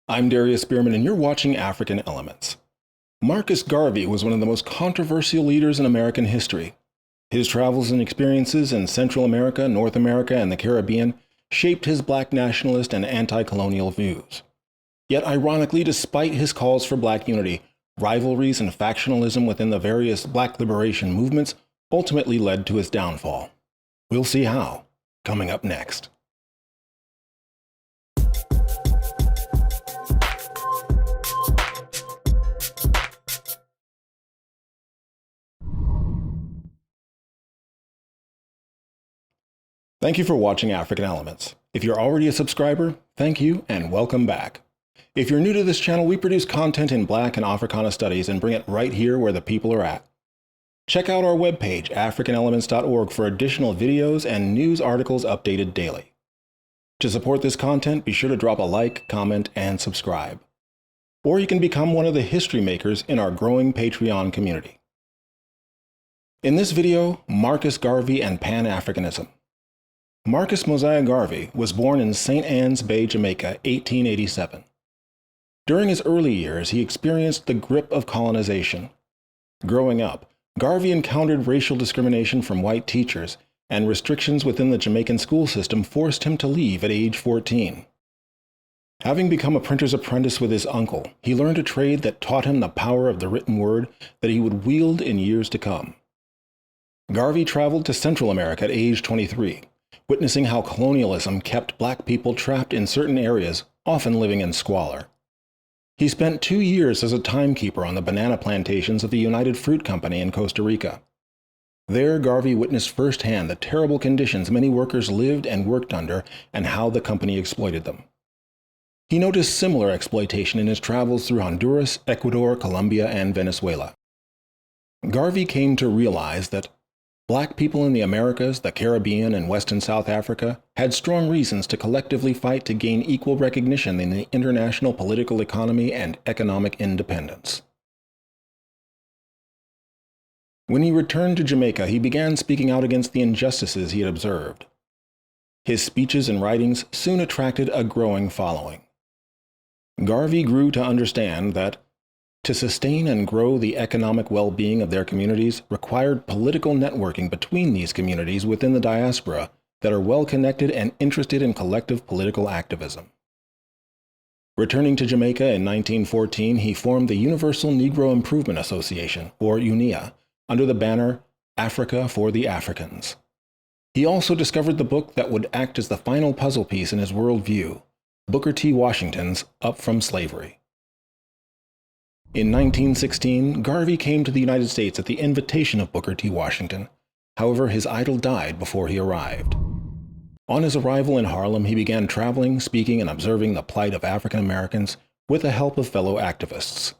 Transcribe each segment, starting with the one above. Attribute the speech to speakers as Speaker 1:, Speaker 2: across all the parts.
Speaker 1: I'm Darius Spearman, and you're watching African Elements. Marcus Garvey was one of the most controversial leaders in American history. His travels and experiences in Central America, North America, and the Caribbean shaped his black nationalist and anti-colonial views. Yet ironically, despite his calls for black unity, rivalries and factionalism within the various black liberation movements ultimately led to his downfall. We'll see how, coming up next. Thank you for watching African Elements. If you're already a subscriber, thank you and welcome back. If you're new to this channel, we produce content in Black and Africana studies and bring it right here where the people are at. Check out our webpage, africanelements.org, for additional videos and news articles updated daily. To support this content, be sure to drop a like, comment, and subscribe. Or you can become one of the history makers in our growing Patreon community. In this video, Marcus Garvey and Pan-Africanism. Marcus Mosiah Garvey was born in St. Ann's Bay, Jamaica, 1887. During his early years, he experienced the grip of colonization. Growing up, Garvey encountered racial discrimination from white teachers, and restrictions within the Jamaican school system forced him to leave at age 14. Having become a printer's apprentice with his uncle, he learned a trade that taught him the power of the written word that he would wield in years to come. Garvey traveled to Central America at age 23. Witnessing how colonialism kept black people trapped in certain areas, often living in squalor. He spent 2 years as a timekeeper on the banana plantations of the United Fruit Company in Costa Rica. There, Garvey witnessed firsthand the terrible conditions many workers lived and worked under and how the company exploited them. He noticed similar exploitation in his travels through Honduras, Ecuador, Colombia, and Venezuela. Garvey came to realize that black people in the Americas, the Caribbean, and West and South Africa had strong reasons to collectively fight to gain equal recognition in the international political economy and economic independence. When he returned to Jamaica, he began speaking out against the injustices he had observed. His speeches and writings soon attracted a growing following. Garvey grew to understand that to sustain and grow the economic well-being of their communities required political networking between these communities within the diaspora that are well-connected and interested in collective political activism. Returning to Jamaica in 1914, he formed the Universal Negro Improvement Association, or UNIA, under the banner Africa for the Africans. He also discovered the book that would act as the final puzzle piece in his worldview, Booker T. Washington's Up from Slavery. In 1916, Garvey came to the United States at the invitation of Booker T. Washington. However, his idol died before he arrived. On his arrival in Harlem, he began traveling, speaking, and observing the plight of African Americans with the help of fellow activists.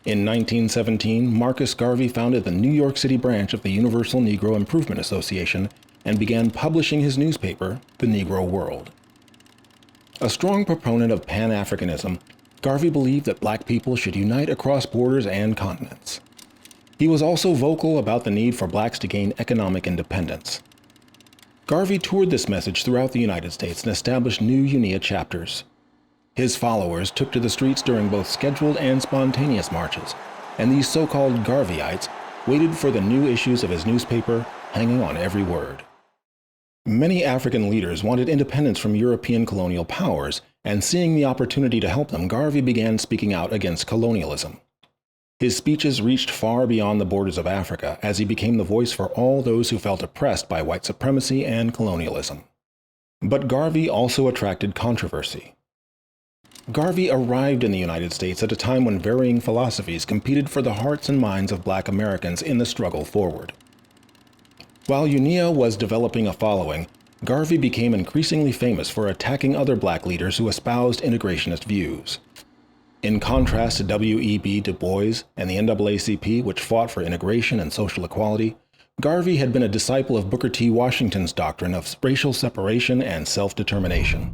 Speaker 1: In 1917, Marcus Garvey founded the New York City branch of the Universal Negro Improvement Association and began publishing his newspaper, The Negro World. A strong proponent of pan-Africanism, Garvey believed that black people should unite across borders and continents. He was also vocal about the need for blacks to gain economic independence. Garvey toured this message throughout the United States and established new UNIA chapters. His followers took to the streets during both scheduled and spontaneous marches, and these so-called Garveyites waited for the new issues of his newspaper, hanging on every word. Many African leaders wanted independence from European colonial powers, and seeing the opportunity to help them, Garvey began speaking out against colonialism. His speeches reached far beyond the borders of Africa, as he became the voice for all those who felt oppressed by white supremacy and colonialism. But Garvey also attracted controversy. Garvey arrived in the United States at a time when varying philosophies competed for the hearts and minds of black Americans in the struggle forward. While UNIA was developing a following, Garvey became increasingly famous for attacking other black leaders who espoused integrationist views. In contrast to W.E.B. DuBois and the NAACP, which fought for integration and social equality, Garvey had been a disciple of Booker T. Washington's doctrine of racial separation and self-determination.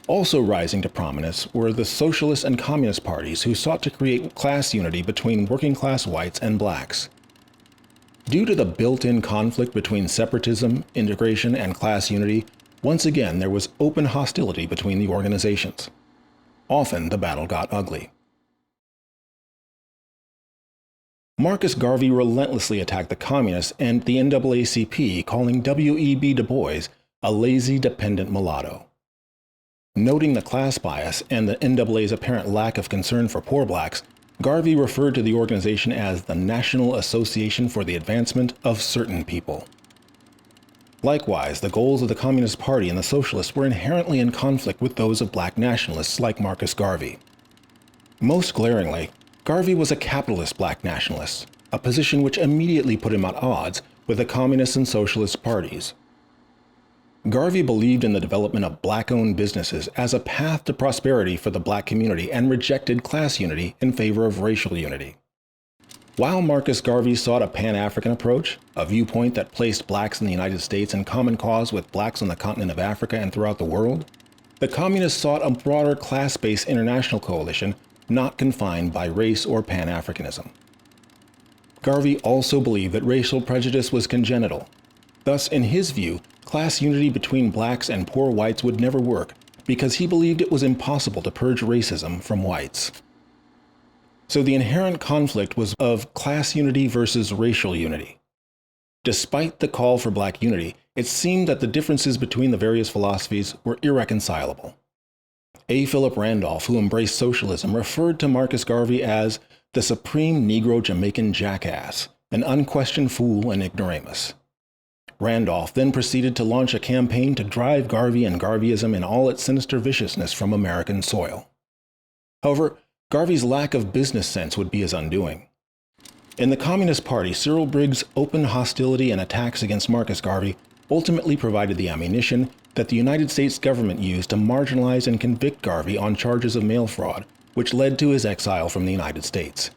Speaker 1: Also rising to prominence were the socialist and communist parties who sought to create class unity between working-class whites and blacks. Due to the built-in conflict between separatism, integration, and class unity, once again there was open hostility between the organizations. Often the battle got ugly. Marcus Garvey relentlessly attacked the Communists and the NAACP, calling W.E.B. DuBois a lazy, dependent mulatto. Noting the class bias and the NAA's apparent lack of concern for poor blacks, Garvey referred to the organization as the National Association for the Advancement of Certain People. Likewise, the goals of the Communist Party and the Socialists were inherently in conflict with those of black nationalists like Marcus Garvey. Most glaringly, Garvey was a capitalist black nationalist, a position which immediately put him at odds with the Communist and Socialist parties. Garvey believed in the development of black-owned businesses as a path to prosperity for the black community and rejected class unity in favor of racial unity. While Marcus Garvey sought a pan-African approach, a viewpoint that placed blacks in the United States in common cause with blacks on the continent of Africa and throughout the world, the communists sought a broader class-based international coalition not confined by race or pan-Africanism. Garvey also believed that racial prejudice was congenital. Thus, in his view, class unity between blacks and poor whites would never work because he believed it was impossible to purge racism from whites. So the inherent conflict was of class unity versus racial unity. Despite the call for black unity, it seemed that the differences between the various philosophies were irreconcilable. A. Philip Randolph, who embraced socialism, referred to Marcus Garvey as the supreme Negro Jamaican jackass, an unquestioned fool and ignoramus. Randolph then proceeded to launch a campaign to drive Garvey and Garveyism in all its sinister viciousness from American soil. However, Garvey's lack of business sense would be his undoing. In the Communist Party, Cyril Briggs' open hostility and attacks against Marcus Garvey ultimately provided the ammunition that the United States government used to marginalize and convict Garvey on charges of mail fraud, which led to his exile from the United States.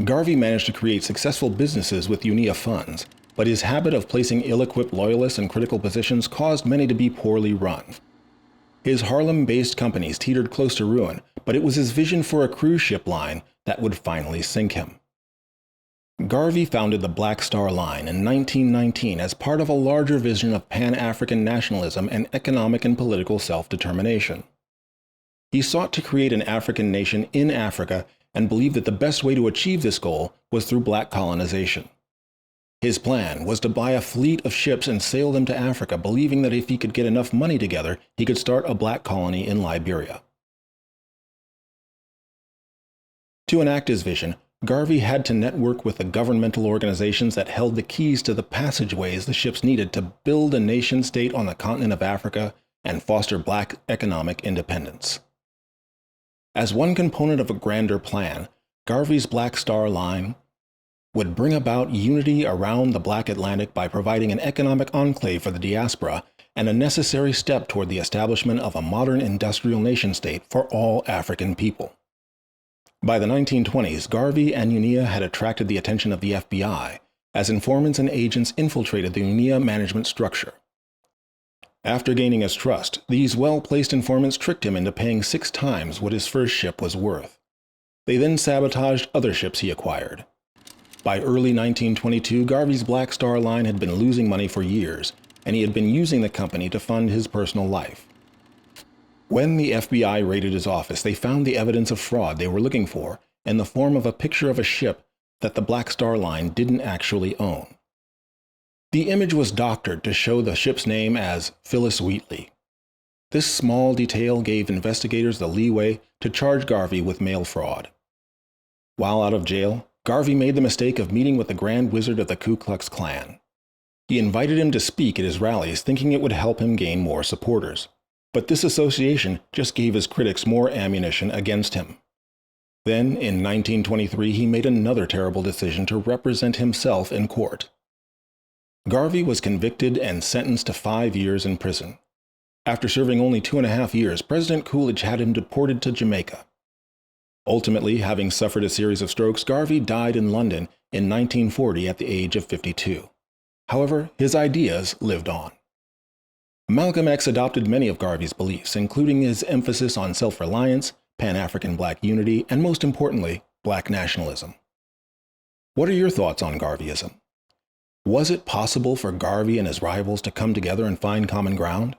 Speaker 1: Garvey managed to create successful businesses with UNIA funds, but his habit of placing ill-equipped loyalists in critical positions caused many to be poorly run. His Harlem-based companies teetered close to ruin, but it was his vision for a cruise ship line that would finally sink him. Garvey founded the Black Star Line in 1919 as part of a larger vision of pan-African nationalism and economic and political self-determination. He sought to create an African nation in Africa and believed that the best way to achieve this goal was through black colonization. His plan was to buy a fleet of ships and sail them to Africa, believing that if he could get enough money together, he could start a black colony in Liberia. To enact his vision, Garvey had to network with the governmental organizations that held the keys to the passageways the ships needed to build a nation-state on the continent of Africa and foster black economic independence. As one component of a grander plan, Garvey's Black Star Line would bring about unity around the Black Atlantic by providing an economic enclave for the diaspora and a necessary step toward the establishment of a modern industrial nation-state for all African people. By the 1920s, Garvey and UNIA had attracted the attention of the FBI, as informants and agents infiltrated the UNIA management structure. After gaining his trust, these well-placed informants tricked him into paying 6 times what his first ship was worth. They then sabotaged other ships he acquired. By early 1922, Garvey's Black Star Line had been losing money for years, and he had been using the company to fund his personal life. When the FBI raided his office, they found the evidence of fraud they were looking for in the form of a picture of a ship that the Black Star Line didn't actually own. The image was doctored to show the ship's name as Phyllis Wheatley. This small detail gave investigators the leeway to charge Garvey with mail fraud. While out of jail, Garvey made the mistake of meeting with the Grand Wizard of the Ku Klux Klan. He invited him to speak at his rallies, thinking it would help him gain more supporters. But this association just gave his critics more ammunition against him. Then, in 1923, he made another terrible decision to represent himself in court. Garvey was convicted and sentenced to 5 years in prison. After serving only 2.5 years, President Coolidge had him deported to Jamaica. Ultimately, having suffered a series of strokes, Garvey died in London in 1940 at the age of 52. However, his ideas lived on. Malcolm X adopted many of Garvey's beliefs, including his emphasis on self-reliance, Pan-African black unity, and most importantly, black nationalism. What are your thoughts on Garveyism? Was it possible for Garvey and his rivals to come together and find common ground?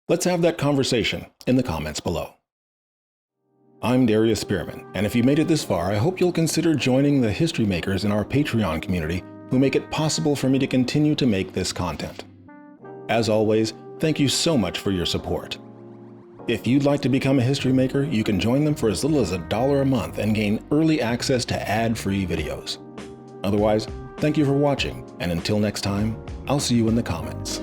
Speaker 1: Let's have that conversation in the comments below. I'm Darius Spearman, and if you made it this far, I hope you'll consider joining the history makers in our Patreon community who make it possible for me to continue to make this content. As always, thank you so much for your support. If you'd like to become a history maker, you can join them for as little as $1 a month and gain early access to ad-free videos. Otherwise, thank you for watching, and until next time, I'll see you in the comments.